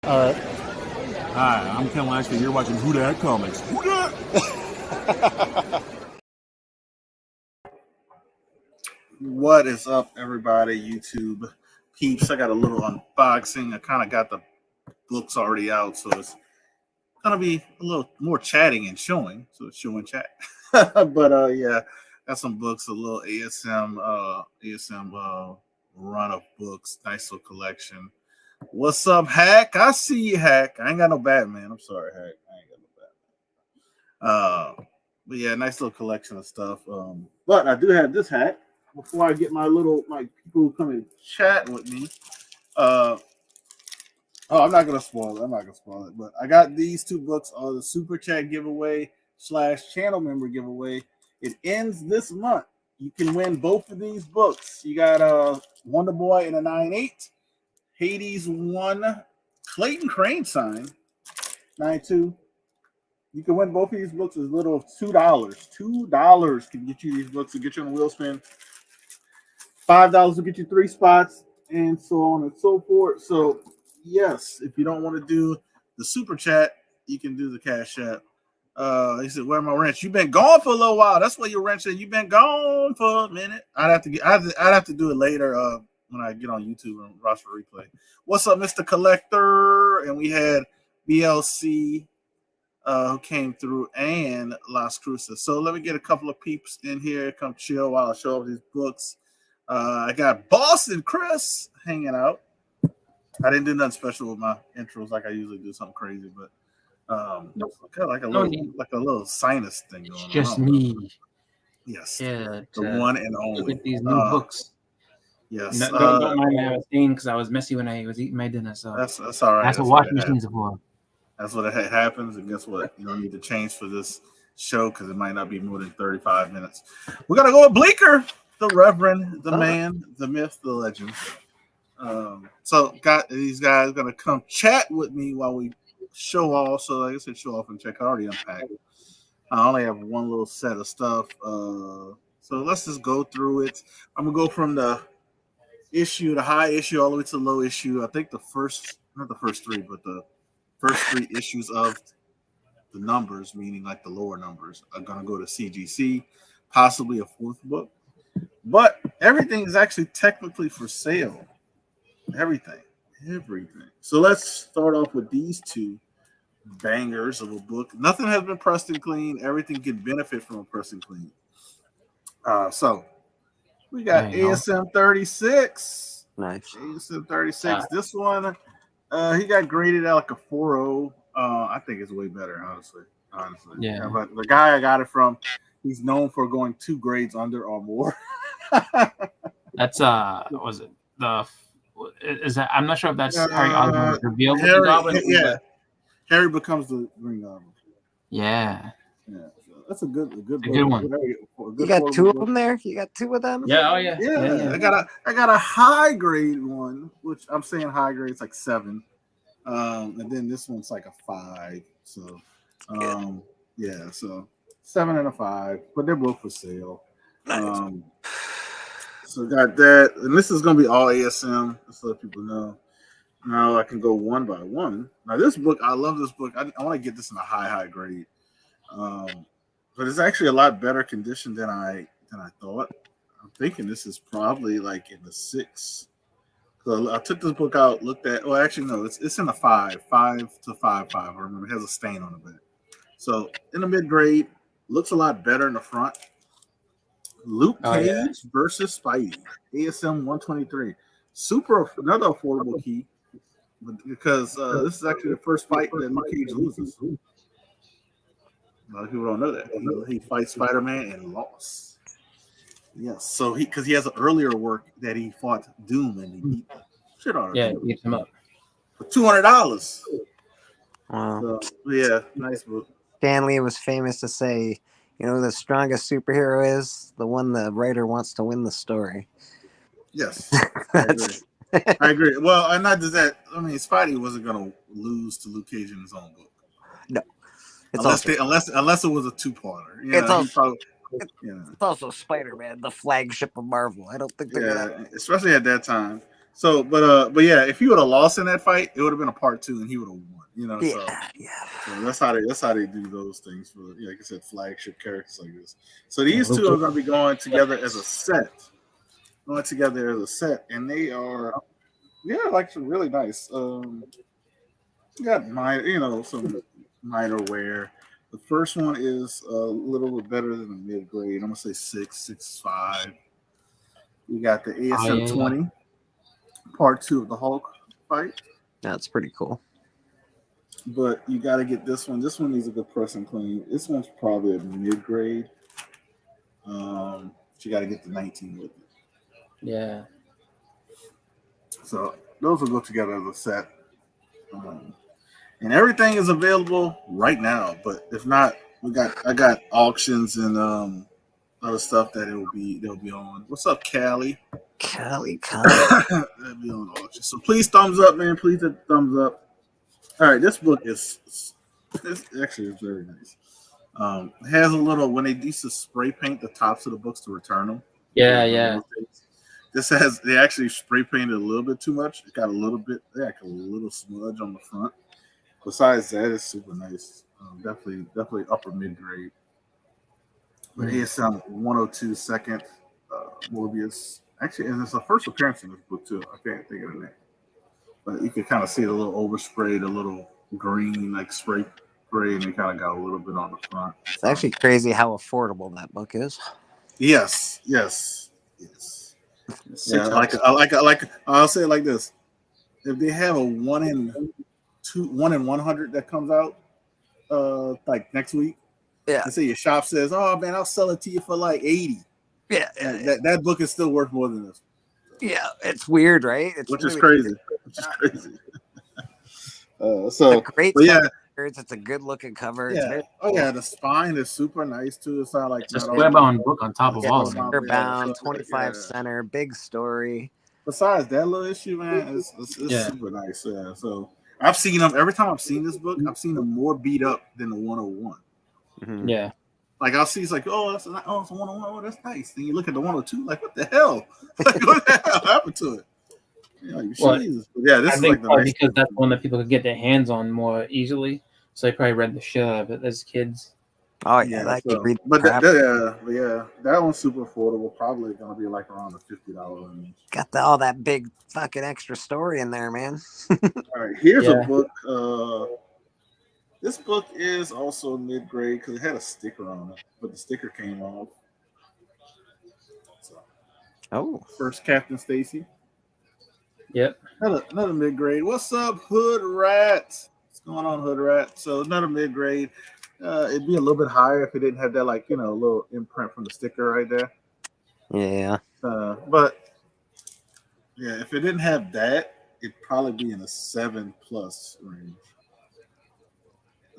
All right. Hi, I'm Ken Lashley. You're watching Who Dat Comics. Who Dat? What is up, everybody? YouTube peeps. I got a little unboxing. I kind of got the books already out, so it's gonna be a little more chatting and showing. So it's show and chat. But yeah, got some books. A little ASM run of books. Nice little collection. What's up, Hack? I see you, Hack. I ain't got no Batman. I'm sorry, Hack. I ain't got no Batman. But yeah, nice little collection of stuff. But I do have this Hack. Before I get my people who come and chat with me. I'm not gonna spoil it. But I got these two books on the Super Chat giveaway / channel member giveaway. It ends this month. You can win both of these books. You got Wonder Boy and a 9/8. Hades 1, Clayton Crane sign, 9/2. You can win both of these books as little as $2. $2 can get you these books to get you on a wheel spin. $5 will get you 3 spots, and so on and so forth. So, yes, if you don't want to do the super chat, you can do the cash app. He said, "Where my wrench? You've been gone for a little while. That's what your wrench said. You've been gone for a minute. I'd have to do it later. When I get on YouTube and watch the replay." What's up, Mr. Collector? And we had BLC who came through and Las Cruces. So let me get a couple of peeps in here. Come chill while I show off these books. I got Boston Chris hanging out. I didn't do nothing special with my intros like I usually do, something crazy, but Nope. kind of like a little sinus thing going on. It's just me. Yes. Yeah. The one and only. Look at these new books. Yes. No, don't mind me. I was stain because I was messy when I was eating my dinner. So that's all right. That's what washing machines are for. That's what happens. And guess what? You don't need to change for this show because it might not be more than 35 minutes. We're going to go with Bleecker, the Reverend, the man, the myth, the legend. So got these guys going to come chat with me while we show off. So like I said, show off and check. I already unpacked. I only have one little set of stuff. So let's just go through it. I'm going to go from the high issue all the way to the low issue. I think not the first three, but the first 3 issues of the numbers, meaning like the lower numbers, are going to go to CGC, possibly a 4th book. But everything is actually technically for sale. Everything. So let's start off with these 2 bangers of a book. Nothing has been pressed and clean. Everything can benefit from a press and clean. So we got ASM 36. Nice. ASM 36. This one, he got graded at like a 4.0. I think it's way better, honestly. Yeah. But the guy I got it from, he's known for going 2 grades under or more. That's was it is that? I'm not sure if that's Harry Osborn was revealed with the Goblin. Yeah, Harry becomes the Green Goblin. Yeah. That's a good one. You got 2 of them there? You got 2 of them? Yeah. Oh yeah. Yeah. I got a high grade one, which I'm saying high grade is like 7. And then this one's like a 5. So yeah, so 7 and a 5, but they're both for sale. Nice. So got that, and this is gonna be all ASM, just so people know. Now I can go one by one. Now this book, I love this book. I want to get this in a high grade. But it's actually a lot better condition than I thought. I'm thinking this is probably like in the 6. So I took this book out, looked at. Well, actually no, it's in a 5 to 5.5. I remember it has a stain on the back. So in the mid grade, looks a lot better in the front. Luke Cage versus Spidey, ASM 123. Another affordable key, because this is actually the first fight that Luke Cage loses. A lot of people don't know that. He fights Spider-Man and lost. Yes, so because he has an earlier work that he fought Doom and he beat the shit out of him. Yeah, he beats him up for $200. Wow. So, yeah, nice book. Stanley was famous to say, the strongest superhero is the one the writer wants to win the story. Yes, I agree. Well, and not just that. I mean, Spidey wasn't going to lose to Luke Cage in his own book. No, unless it was a 2-parter. It's also Spider-Man, the flagship of Marvel. I don't think they're especially at that time. but yeah, if he would have lost in that fight, it would have been a part 2, and he would have won. Yeah. So that's how they do those things for, like I said, flagship characters like this. So these two are going to be going together as a set, and they are like some really nice. You got some minor wear. The first one is a little bit better than the mid grade. I'm gonna say 6.5. We got the ASM 20, part 2 of the Hulk fight. That's pretty cool. But you got to get this one. This one needs a good press and clean. This one's probably a mid grade. But you got to get the 19 with it. Yeah. So those will go together as a set. And everything is available right now. But if not, I got auctions and other stuff that they'll be on. What's up, Callie? Callie. They'll be on auction. So please thumbs up, man. Please hit thumbs up. All right, this book is actually very nice. It has a little, when they used to spray paint the tops of the books to return them. Yeah. They actually spray painted a little bit too much. It got a little smudge on the front. Besides that, it's super nice. Definitely upper mid grade. But ASM 102 second Morbius. Actually, and it's the first appearance in this book too. I can't think of the name. But you can kind of see the little oversprayed, a little green like spray, and they kind of got a little bit on the front. It's actually crazy how affordable that book is. Yes. Yeah, I'll say it like this: if they have a 1 in 100 that comes out, like next week, let's say your shop says, "Oh man, I'll sell it to you for like 80." Yeah, that book is still worth more than this. Yeah, it's weird, right? Which is crazy. So great. It's a good looking cover. Yeah. The spine is super nice too. It's not like it's a square bound book on top of all of them. Square bound, 25 center, big story. Besides that little issue, man, it's super nice. Yeah. So I've seen them every time I've seen this book. I've seen them more beat up than the 101. Mm-hmm. Yeah. Like I'll see, it's like, it's a 101. Oh, that's nice. Then you look at the 102, like, what the hell? Like, what the hell happened to it? This is like the nice because that's one that people could get their hands on more easily. So they probably read the shit out of it as kids. Oh yeah, that one's super affordable. Probably gonna be like around the $50 range. Got all that big fucking extra story in there, man. All right, here's a book. This book is also mid grade because it had a sticker on it, but the sticker came off. So, first Captain Stacy. Yep. Another mid grade. What's up, Hood Rat? What's going on, Hood Rat? So another mid grade. It'd be a little bit higher if it didn't have that, like, little imprint from the sticker right there. Yeah. But yeah, if it didn't have that, it'd probably be in a 7+ range.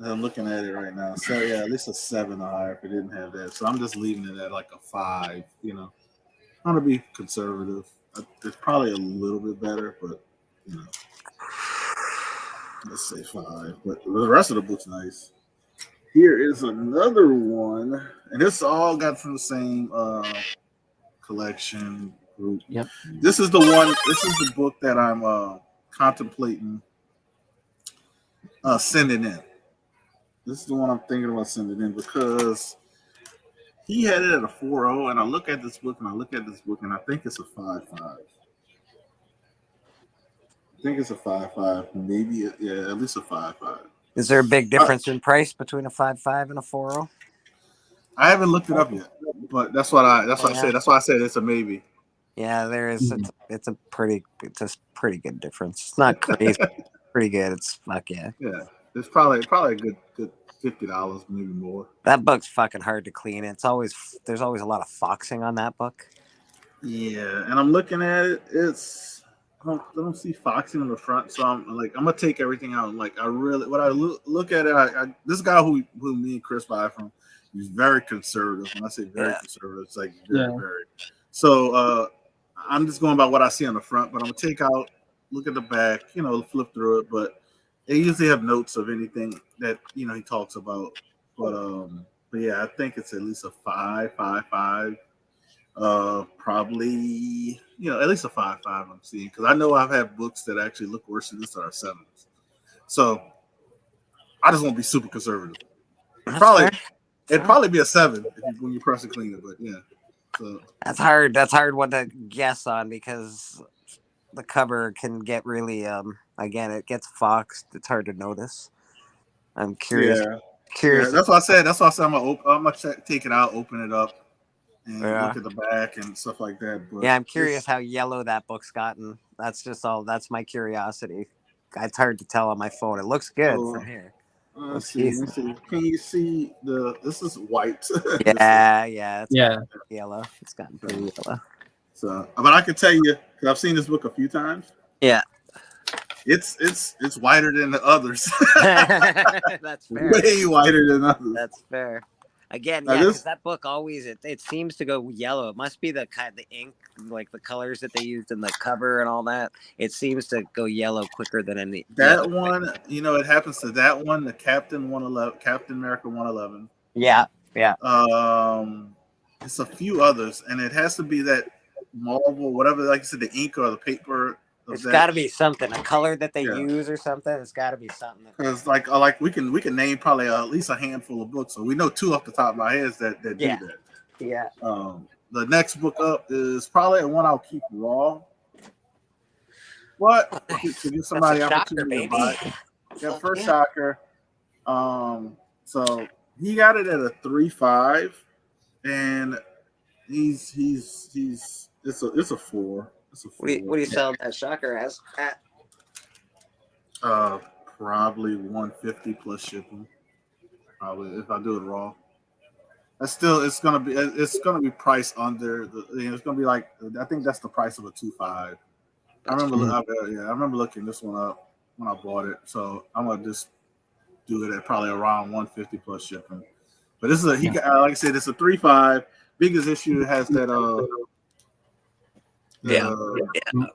I'm looking at it right now. So yeah, at least a 7 or higher if it didn't have that. So I'm just leaving it at like a 5. I'm gonna be conservative. It's probably a little bit better, but let's say 5. But the rest of the book's nice. Here is another one, and this all got from the same collection group. Yep. This is the one. This is the book that I'm contemplating sending in. This is the one I'm thinking about sending in because he had it at a 4.0, and I look at this book and I think it's a 5.5. I think it's a 5.5, maybe at least a 5.5. Is there a big difference in price between a 5.5 and a 4.0? I haven't looked it up yet, but that's what I said. That's why I said it's a maybe. Yeah, there is. It's a pretty good difference. It's not crazy. Pretty good. It's fuck yeah. Yeah, it's probably a good $50, maybe more. That book's fucking hard to clean. There's always a lot of foxing on that book. Yeah, and I'm looking at it. I don't see foxing on the front, so I'm gonna take everything out. Like when I look at it, this guy who me and Chris buy from, he's very conservative. When I say very conservative, it's like very. So I'm just going by what I see on the front, but I'm gonna take out, look at the back, flip through it. But they usually have notes of anything that he talks about. But yeah, I think it's at least a 5.5. Probably at least a 5.5 I'm seeing, because I know I've had books that actually look worse than this that are 7s. So I just won't be super conservative. That's It'd probably be a 7 when you press and clean it, but yeah. So That's hard. That's hard one to guess on because the cover can get really again it gets foxed. It's hard to notice. I'm curious. Yeah. That's what I said. I'm gonna take it out, open it up, and Yeah. look at the back and stuff like that. But Yeah, I'm curious how yellow that book's gotten. That's just all. That's my curiosity. It's hard to tell on my phone. It looks good from here. Let's see. Can you see this is white. Yeah. It's Yeah. yellow. It's gotten pretty yellow. So, but I can tell you, because I've seen this book a few times. Yeah. It's whiter than the others. That's fair. Way whiter than others. That's fair. Again, Now yeah, because that book always it seems to go yellow. It must be the ink, like the colors that they used in the cover and all that. It seems to go yellow quicker than any. That one, it happens to that one, the Captain America 111. Yeah. It's a few others, and it has to be that Marvel, whatever, like you said, the ink or the paper. It's got to be something, a color that they use or something. It's got to be something. Because like we can name probably at least a handful of books. So we know 2 off the top of our heads that do that. Yeah. The next book up is probably one I'll keep raw. What to give somebody opportunity to buy it. Yeah, first shocker. So he got it at a 3.5, and it's a 4. What do you sell that shocker as at? Probably 150 plus shipping. Probably if I do it raw. It's gonna be priced under it's gonna be like, I think that's the price of a 2.5. I remember looking this one up when I bought it. So I'm gonna just do it at probably around 150 plus shipping. But this is like I said, it's a 3.5. Biggest issue has that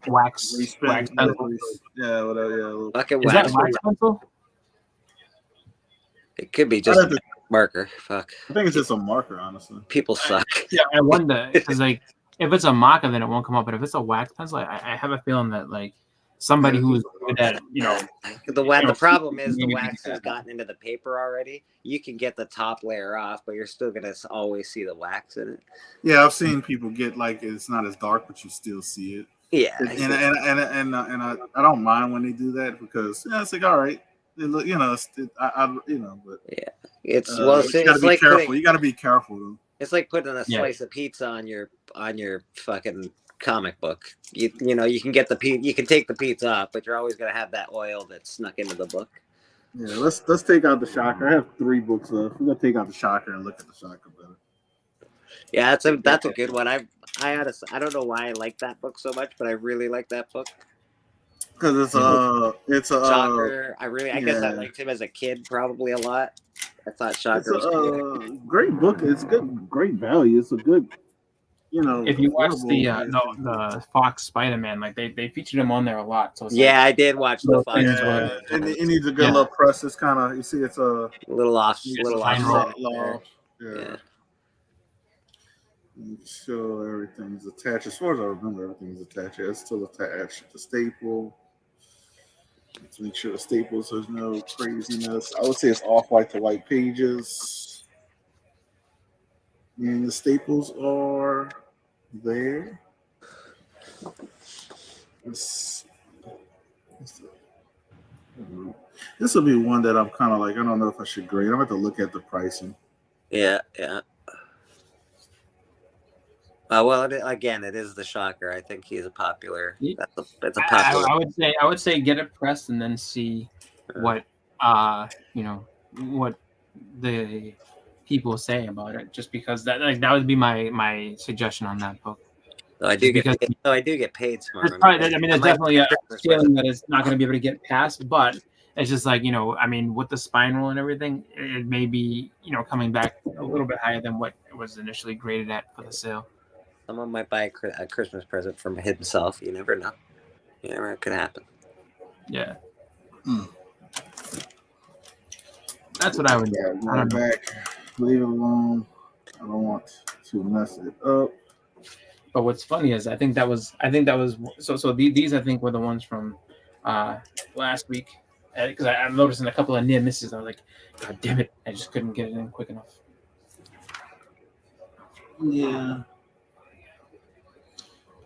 wax pencil. Yeah, whatever. Is that wax pencil? It could be just a marker. Fuck. I think it's just a marker, honestly. People suck. Yeah, I wonder, because like if it's a marker, then it won't come up. But if it's a wax pencil, I have a feeling that like somebody who's good at the problem is the wax has gotten into the paper already. You can get the top layer off, but you're still gonna always see the wax in it. Yeah, I've seen people get like it's not as dark, but you still see it. Yeah, and I don't mind when they do that, because it's like, all right, but yeah, it's you gotta be careful. You gotta be careful though. It's like putting a slice of pizza on your fucking comic book. You can get you can take the pizza off, but you're always gonna have that oil that's snuck into the book. Yeah, let's take out the shocker. I have 3 books left. We're gonna take out the shocker and look at the shocker better. Yeah, that's a good one. I don't know why I like that book so much, but I really like that book. Because it's a Shocker. I guess I liked him as a kid probably a lot. I thought Shocker was a great book. It's good, great value. It's a good, If you watch the Fox Spider-Man, like they featured him on there a lot. So I did watch the Fox. Yeah, it needs a good little press. It's kind of, you see, it's a little off. Yeah. So everything's attached. As far as I remember, everything's attached. Yeah, it's still attached. The staple. Let's make sure the staples, there's no craziness. I would say it's off-white to white pages. And the staples are there. This will be one that I'm kind of like, I don't know if I should grade. I'm going to have to look at the pricing. Yeah. Well, it is the Shocker. I think he's a popular. That's a popular. I would say get it pressed and then see what what the people say about it. Just because that would be my suggestion on that book. So I do get paid smart. There's definitely a feeling that it's not going to be able to get past, but it's just like, with the spine roll and everything, it may be coming back a little bit higher than what it was initially graded at for the sale. Someone might buy a Christmas present from himself. You never know. It could happen. Yeah. That's what I would do. Leave it alone. I don't want to mess it up. But what's funny is I think that was these I think were the ones from last week, because I'm noticing a couple of near misses. I was like, God damn it, I just couldn't get it in quick enough. Yeah.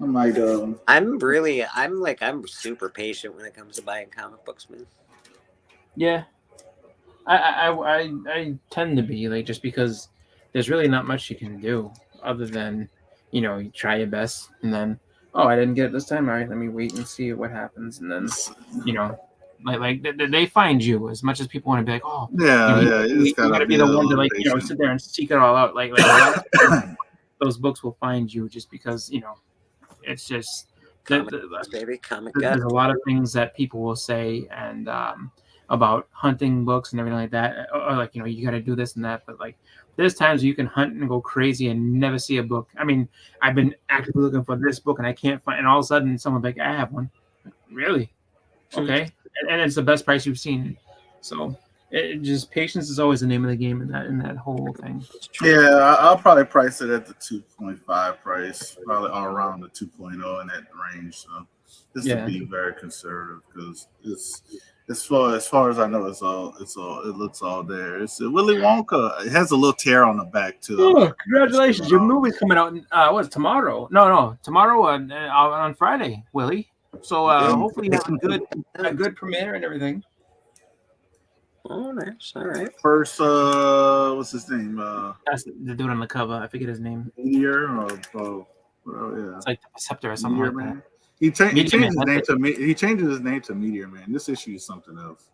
I might. I'm super patient when it comes to buying comic books, man. Yeah, I tend to be like, just because there's really not much you can do other than, you try your best, and then, oh, I didn't get it this time. All right, let me wait and see what happens, and then, you know they find you, as much as people want to be like, oh, Yeah, yeah. You you just gotta got to be be a the one to, little like, patient. sit there and seek it all out. Like a lot of times, those books will find you, just because it's just Comic books, baby, comic there's god. a lot of things that people will say, and about hunting books and everything like that, or like, you got to do this and that, but like, there's times you can hunt and go crazy and never see a book. I mean, I've been actively looking for this book and I can't find, and all of a sudden someone's like, I have one. Really? Okay. And it's the best price you've seen. So just patience is always the name of the game in that whole thing. Yeah, I'll probably price it at the 2.5 price, probably all around the 2.0 in that range. So just to be very conservative, because it's as far as I know, it looks all there. It's Willy Wonka. It has a little tear on the back too. Oh, congratulations! Your movie's coming out. What's tomorrow? No, tomorrow on Friday, Willie. So hopefully you have a good premiere and everything. Oh, nice. All right. First, what's his name? That's the dude on the cover. I forget his name. Meteor, yeah. It's like the Scepter or something Meteor like Man. that. He changes his name to Meteor Man. This issue is something else.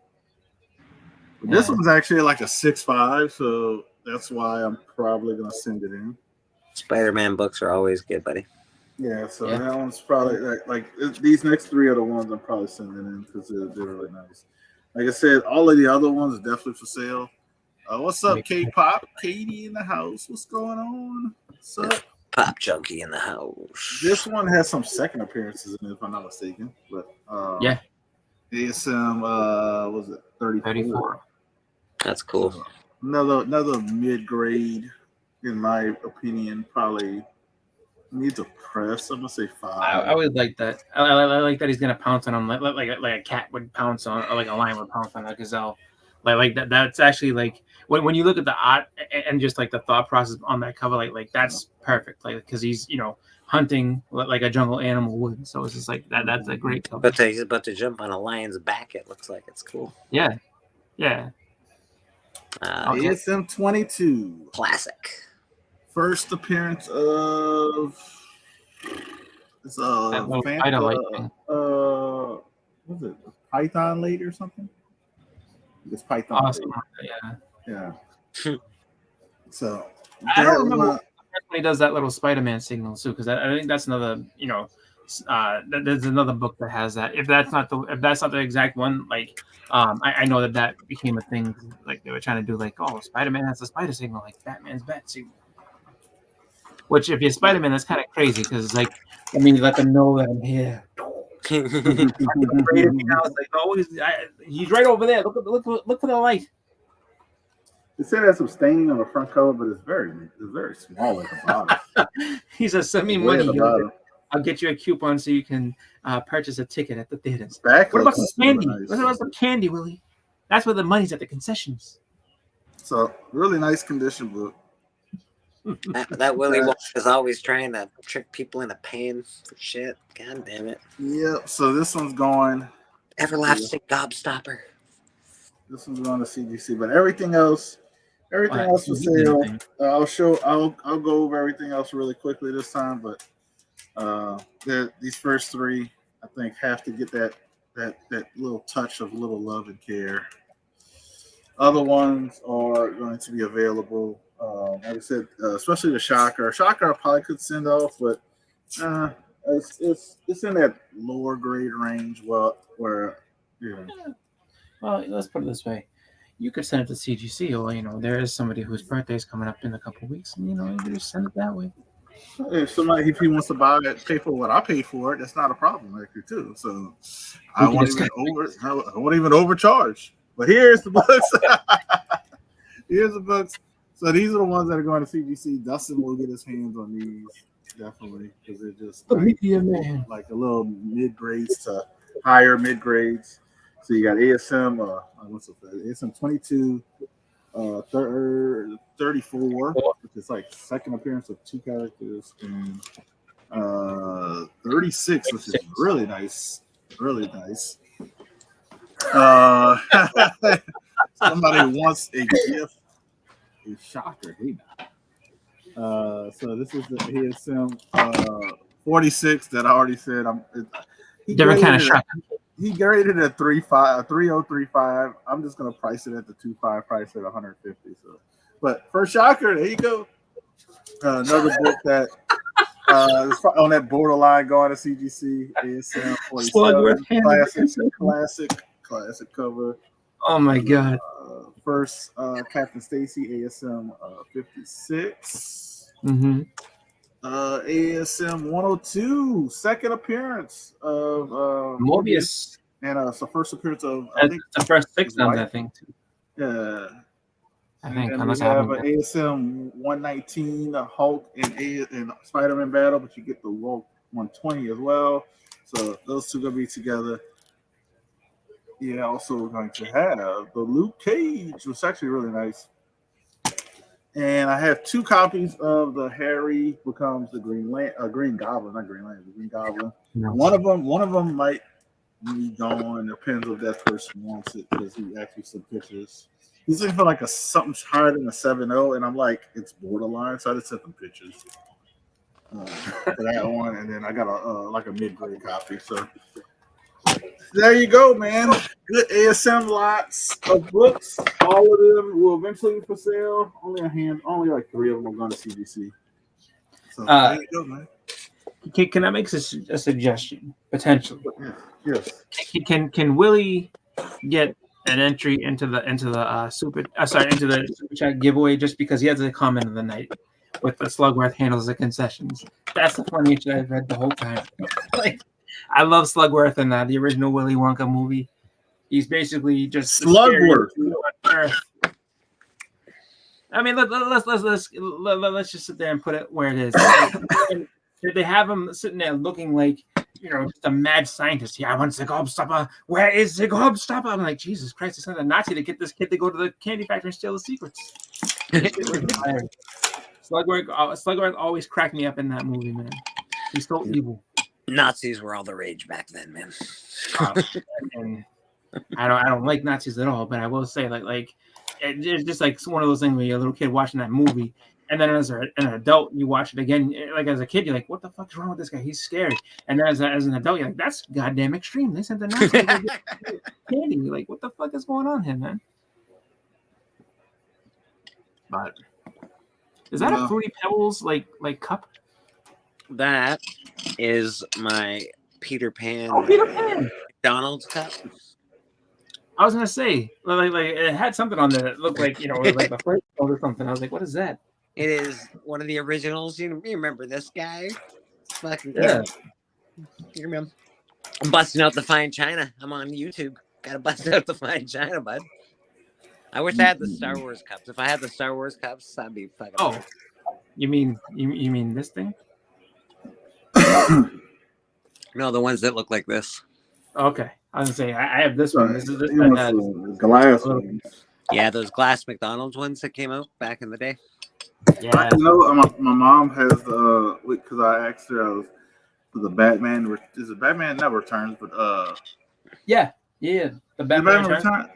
But this one's actually like a 6.5, so that's why I'm probably gonna send it in. Spider-Man books are always good, buddy. Yeah, so that one's probably like these next three are the ones I'm probably sending in, because they're really nice. Like I said, all of the other ones are definitely for sale. What's up, K-Pop? Katie in the house. What's going on? What's up? Pop Junkie in the house. This one has some second appearances in it, if I'm not mistaken. But ASM, was it 34? That's cool. So another mid-grade, in my opinion. Probably needs a press. I'm gonna say 5. I would like that. I like that he's gonna pounce on him like a cat would pounce on, or like a lion would pounce on a gazelle. Like that. That's actually, like, when you look at the art and just like the thought process on that cover, like that's perfect. Like, because he's hunting like a jungle animal would. So it's just like that. That's a great cover. But he's about to jump on a lion's back. It looks like it's cool. Yeah. ASM 22 classic. First appearance of it's what's it, Python Lady or something? It's Python. Awesome. Yeah. So I don't remember when he does that little Spider-Man signal too, because I think that's another, there's another book that has that. If that's not the exact one, like, I know that became a thing. Like, they were trying to do, like, oh, Spider-Man has the spider signal, like Batman's bat signal. Which, if you're Spider-Man, that's kind of crazy, because it's like, I mean, let them know that I'm here. He's right over there. Look for the light. It said it has some staining on the front cover, but it's very small at the bottom. He says, "Send me money. I'll get you a coupon so you can purchase a ticket at the theaters." What about some candy? What about some candy, Willie? That's where the money's at, the concessions. So, really nice condition book. That Willy Wonka is always trying to trick people into paying for shit. God damn it. Yep. So this one's going Everlasting Gobstopper. This one's going to CGC, but everything else for sale. I'll go over everything else really quickly this time, but these first three, I think, have to get that little touch of little love and care. Other ones are going to be available. Like I said, especially the Shocker. Shocker I probably could send off, but it's in that lower grade range. Well, let's put it this way: you could send it to CGC, or there is somebody whose birthday is coming up in a couple of weeks, and you can just send it that way. If he wants to pay for what I paid for it, that's not a problem, actually, too. So I won't even overcharge. But here's the books. Here's the books. So these are the ones that are going to CGC. Dustin will get his hands on these. definitely, because it just The media man. like a little mid grades to higher mid grades. So you got ASM, what's it? ASM 22, 34, which is like second appearance of two characters, and 36, which is really nice, really nice. Uh, somebody wants a gift, a shocker. Hey, so this is the ASM 46 that I already said. He Different kind of graded it. shock. He graded it at 3035. I'm just gonna price it at the 25 price at 150. So, but for shocker, there you go. Another book that is on that borderline going to CGC. ASM 47. Classic cover. Oh my god. First, Captain Stacy, ASM 56. Mm-hmm. ASM 102, second appearance of Mobius. And it's the first appearance of, I think, the first 6 ones, I think. Yeah. I think, and unless we I have haven't. an ASM 119, Hulk and Spider-Man battle, but you get the Hulk 120 as well. So those two gonna be together. Yeah, also we're going to have the Luke Cage, which is actually really nice. And I have 2 copies of the Harry becomes the Green Goblin, not Green Lantern, the Green Goblin. No. One of them might be gone. Depends if that person wants it because he actually sent pictures. He's looking for like something higher than a 7.0, and I'm like, it's borderline, so I just sent them pictures for that one, and then I got a mid-grade copy. So there you go, man. Good ASM lots of books. All of them will eventually be for sale. Only like 3 of them are going to CGC. So there you go, man. Can I make a suggestion potentially? Yes. Can Willie get an entry into the super chat giveaway just because he has a comment of the night with the Slugworth handles the concessions? That's the funniest shit I've read the whole time. Like, I love Slugworth in the original Willy Wonka movie. He's basically just Slugworth. I mean, let's just sit there and put it where it is. They have him sitting there looking like, just a mad scientist. Yeah, I want the Gobstopper. Where is the Gobstopper? I'm like, Jesus Christ, it's not a Nazi to get this kid to go to the candy factory and steal the secrets. Slugworth always cracked me up in that movie, man. He's so evil. Nazis were all the rage back then, man. And I don't like Nazis at all, but I will say like it's just like one of those things where you're a little kid watching that movie, and then as an adult you watch it again. Like as a kid, you're like, what the fuck is wrong with this guy? He's scary. And then as an adult, you're like, that's goddamn extreme. They sent the Nazis to get candy. You're like, what the fuck is going on here, man? But is that a Fruity Pebbles like cup? That is my Peter Pan. Oh, Peter Pan. McDonald's cup. I was gonna say, like it had something on there that looked like like the first or something. I was like, what is that? It is one of the originals. You remember this guy? Fucking yeah. You remember? I'm busting out the fine china. I'm on YouTube. Gotta bust out the fine china, bud. I wish I had the Star Wars cups. If I had the Star Wars cups, I'd be fucking. Oh, you mean this thing? No, the ones that look like this. Okay, I was gonna say I have this one. This is this glass ones. Yeah, those glass McDonald's ones that came out back in the day. Yeah, my mom has because I asked her the Batman. Is it Batman Never Returns? But yeah, the Batman Returns.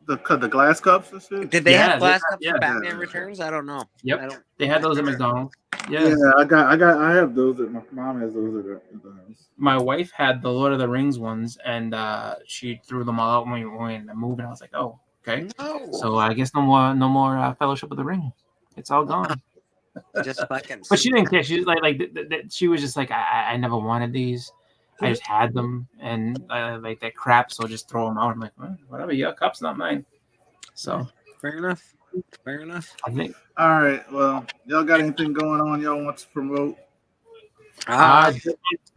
The glass cups and shit. Did they have glass cups for Batman Returns? I don't know. Yep, they had those at McDonald's. Yeah, I have those. My mom has those at the house. My wife had the Lord of the Rings ones, and she threw them all out when we went in the movie. And I was like, oh, okay. No. So I guess no more Fellowship of the Ring. It's all gone. Just fucking. But she didn't care. She was like she was just like, I never wanted these. I just had them, and like that crap. So just throw them out. I'm like, whatever. Your cup's not mine. So fair enough. I think. All right. Well, y'all got anything going on y'all want to promote?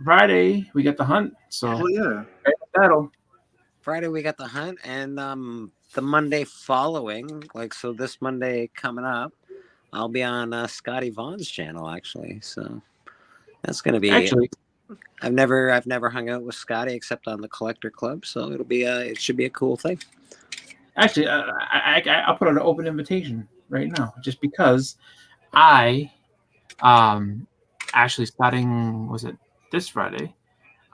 Friday we got the hunt. So battle. Friday we got the hunt, and the Monday following, so this Monday coming up, I'll be on Scotty Vaughn's channel actually. So That's gonna be Actually, I've never hung out with Scotty except on the Collector Club, so it should be a cool thing. I'll put out an open invitation right now, just because I actually starting, was it this Friday?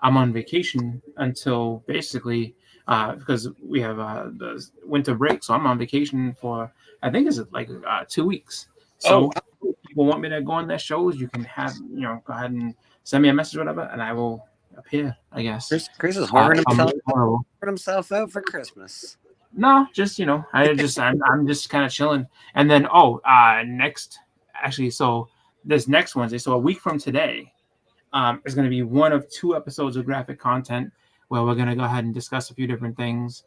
I'm on vacation until basically because we have the winter break, so I'm on vacation for, I think it's like 2 weeks. So if people want me to go on their shows, you can have go ahead and send me a message, or whatever, and I will appear. I guess. Chris is whoring himself out for Christmas. No, just I'm just kind of chilling. And then next, actually, so this next Wednesday, so a week from today, is going to be one of 2 episodes of graphic content where we're going to go ahead and discuss a few different things,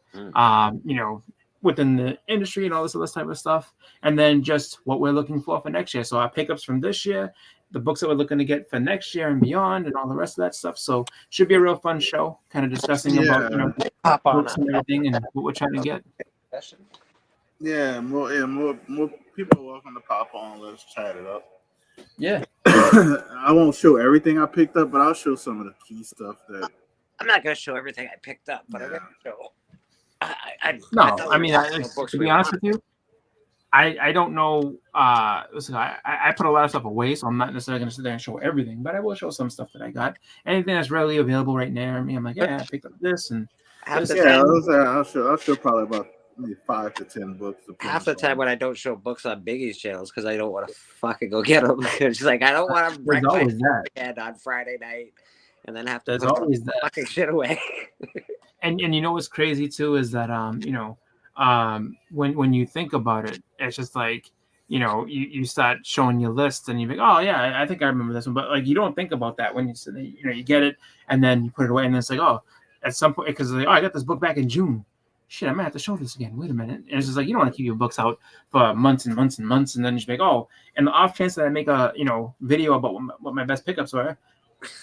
within the industry and all this other type of stuff, and then just what we're looking for next year. So our pickups from this year, the books that we're looking to get for next year and beyond, and all the rest of that stuff. So should be a real fun show, kind of discussing about books and everything and what we're trying to get. Yeah, more people are welcome to pop on. Let's chat it up. Yeah. I won't show everything I picked up, but I'll show some of the key stuff that. I'm not going to show everything I picked up, but I'm going to show. To be honest with you, I don't know. Listen, I put a lot of stuff away, so I'm not necessarily going to sit there and show everything, but I will show some stuff that I got. Anything that's readily available right now. I'm like, yeah, I picked up this and this. Yeah, I'll show probably about maybe 5 to 10 books. Half the time when I don't show books on Biggie's channels because I don't want to fucking go get them. It's like I don't want to break my head on Friday night and then have to put the fucking shit away. And you know what's crazy too is that when you think about it, it's just like you start showing your list and you think, oh yeah, I think I remember this one, but like you don't think about that when you get it and then you put it away and then it's like, oh, at some point, because like, I got this book back in June. Shit, I might have to show this again. Wait a minute. And it's just like you don't want to keep your books out for months and months and months, and then you just like, oh, and the off chance that I make a video about what my best pickups were.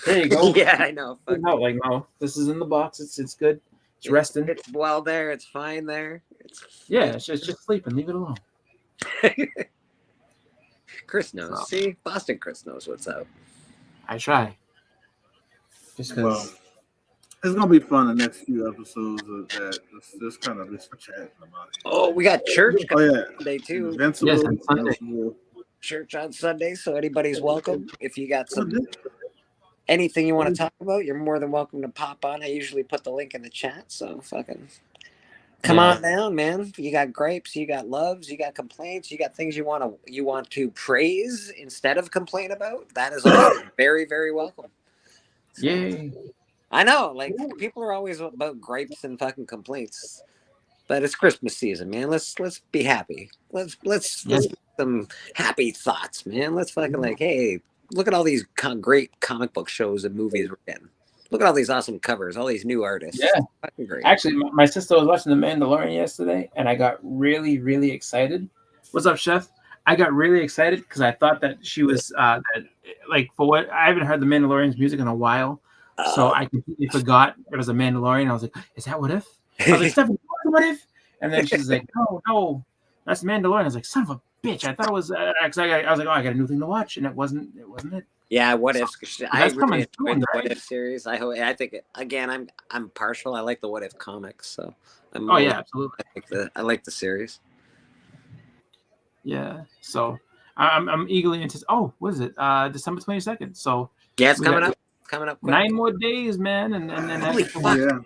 There you go. Yeah, I know. No, like no, this is in the box. It's good. It's resting. It's well there. It's fine there. It's just sleeping. Leave it alone. Chris knows. So. See, Boston Chris knows what's up. I try. Just because. Well, it's gonna be fun the next few episodes of that. Just kind of just chatting about it. Oh, we got church Sunday too. Invincible. Yes, on Sunday. Church on Sunday, so anybody's welcome. If you got anything you want to talk about, you're more than welcome to pop on. I usually put the link in the chat, so fucking come on down, man. You got gripes, you got loves, you got complaints, you got things you want to praise instead of complain about. That is also very, very welcome. So, yay. I know, like people are always about gripes and fucking complaints, but it's Christmas season, man. Let's be happy. Let's some happy thoughts, man. Let's fucking like, hey, look at all these great comic book shows and movies we're getting. Look at all these awesome covers, all these new artists. Yeah, fucking great. Actually, my sister was watching The Mandalorian yesterday, and I got really, really excited. What's up, Chef? I got really excited because I thought that she was I haven't heard The Mandalorian's music in a while. So I completely forgot it was a Mandalorian. I was like, is that What If? I was like, Stephanie, What If? And then she's like, no, that's Mandalorian. I was like, son of a bitch. I thought it was, I was like, oh, I got a new thing to watch. And it wasn't it. Yeah, What If? I really enjoyed the right? What If series. I think, again, I'm partial. I like the What If comics. So absolutely. I like the series. Yeah. So I'm eagerly anticipating. Oh, what is it? December 22nd. So yeah, it's coming up. Coming up quick. 9 more days, man, and holy fuck. Yeah.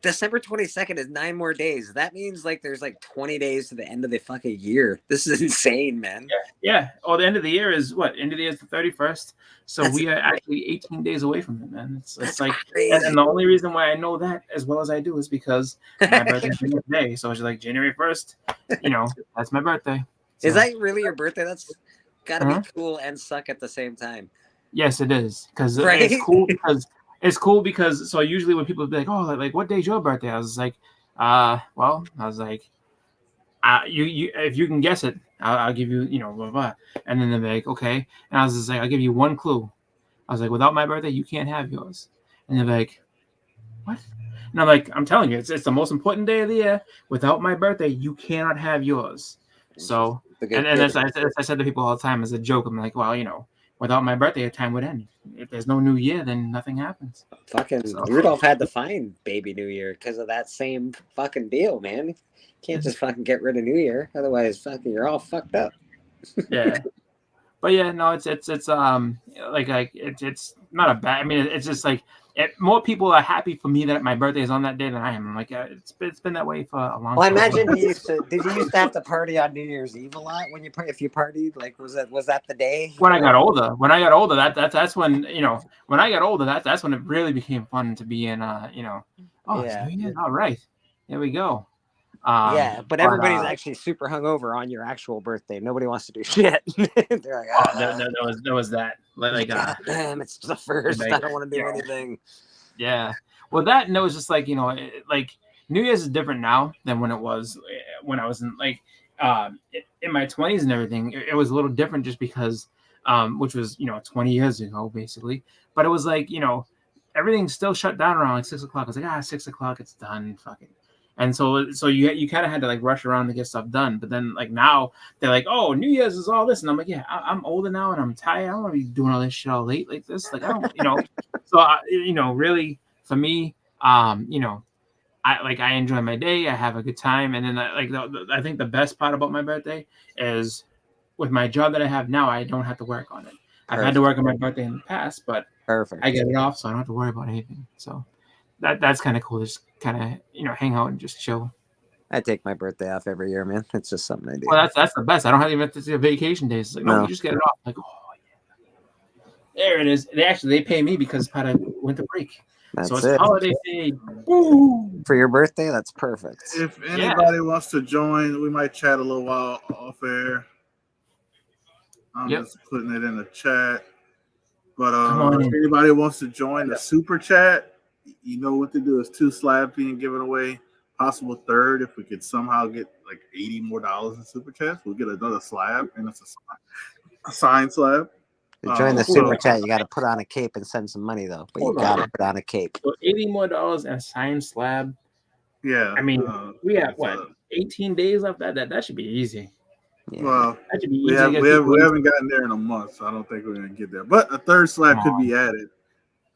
December 22nd is 9 more days. That means like there's like 20 days to the end of the fucking year. This is insane, man. Yeah. Oh, the end of the year is what? End of the year is the 31st. So we are actually 18 days away from it, man. It's like, and the only reason why I know that as well as I do is because my birthday is the day. So it's like January 1st. That's my birthday. So. Is that really your birthday? That's gotta be cool and suck at the same time. Yes, it is because it's cool because so usually when people be like, oh, like what day's your birthday? I was like, you if you can guess it, I'll give you, blah, blah, blah. And then they're like, okay. And I was just like, I'll give you one clue. I was like, without my birthday, you can't have yours. And they're like, what? And I'm like, I'm telling you, it's the most important day of the year. Without my birthday, you cannot have yours. So, and as I said to people all the time as a joke, I'm like, well, without my birthday, time would end. If there's no New Year, then nothing happens. Fucking Rudolph had to find Baby New Year because of that same fucking deal, man. You can't just fucking get rid of New Year, otherwise, fucking, you're all fucked up. Yeah, but yeah, no, it's it's not a bad. I mean, it's just like more people are happy for me that my birthday is on that day than I am. I'm like, it's been that way for a long time. Well, I imagine did you used to have to party on New Year's Eve a lot when you if you partied? Like, was that the day? When I got older, that's when when I got older, that's when it really became fun to be in. It's New Year, all right, there we go. Yeah, but everybody's actually super hungover on your actual birthday. Nobody wants to do shit. They're like, there was that. Like, God damn, it's the first. Like, I don't want to do anything. Yeah. Well, that and it was just like like New Year's is different now than when it was when I was in in my 20s and everything. It was a little different just because, which was 20 years ago basically. But it was like everything's still shut down around like 6 o'clock. I was like 6 o'clock, it's done, fucking. And so you kind of had to like rush around to get stuff done. But then like now they're like, oh, New Year's is all this, and I'm like, yeah, I'm older now and I'm tired. I don't want to be doing all this shit all late like this. Like I don't, So really for me, I enjoy my day. I have a good time, and then I think the best part about my birthday is with my job that I have now, I don't have to work on it. I've had to work on my birthday in the past, but I get it off, so I don't have to worry about anything. So that's kind of cool. Just kind of hang out and just chill. I take my birthday off every year, man. It's just something I do. Well, that's the best. I don't have to see a vacation days. It's like, no, you just get it off. Like, oh yeah, there it is. They pay me because it's part of winter break. So it's holiday pay. Woo! For your birthday, that's perfect. If anybody wants to join, we might chat a little while off air. I'm just putting it in the chat. But if anybody wants to join the super chat, you know what to do. It's 2 slabs being given away. Possible third if we could somehow get like $80 more in super chats. We'll get another slab, and it's a signed slab. To join the super chat, you got to put on a cape and send some money though. But you got to put on a cape. So $80 more and a signed slab. Yeah. I mean, we have 18 days left. That should be easy. Yeah. Well, that should be we easy. we haven't gotten there in a month, so I don't think we're gonna get there. But a third slab could be added.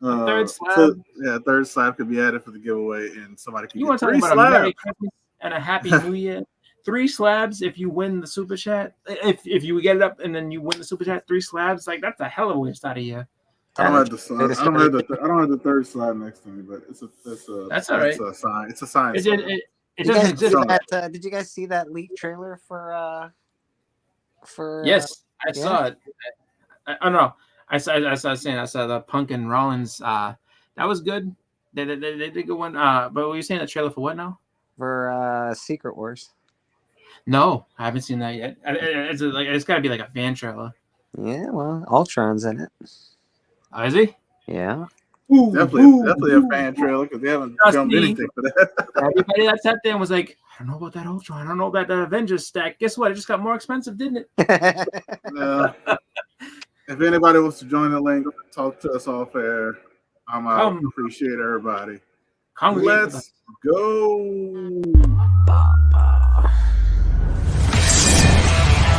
Third slab. Third slab could be added for the giveaway, and somebody could. You want to talk about a Merry Christmas and a Happy New Year? 3 slabs if you win the super chat. If you get it up and then you win the super chat, 3 slabs. Like that's a hell of a way to start a year. I don't have the third slab next to me, but that's all right. It's a sign. It doesn't exist. Did you guys see that leak trailer for? Yes, I saw it. I don't know. I saw the Punk and Rollins. That was good. They did a good one. But were you saying the trailer for what now? For Secret Wars. No, I haven't seen that yet. It's got to be like a fan trailer. Yeah, well, Ultron's in it. Oh, is he? Yeah. Definitely a fan trailer because they haven't filmed anything for that. Everybody that sat there and was like, I don't know about that Ultron. I don't know about that Avengers stack. Guess what? It just got more expensive, didn't it? If anybody wants to join the link, talk to us off air. I'm out. Appreciate everybody. Let's go.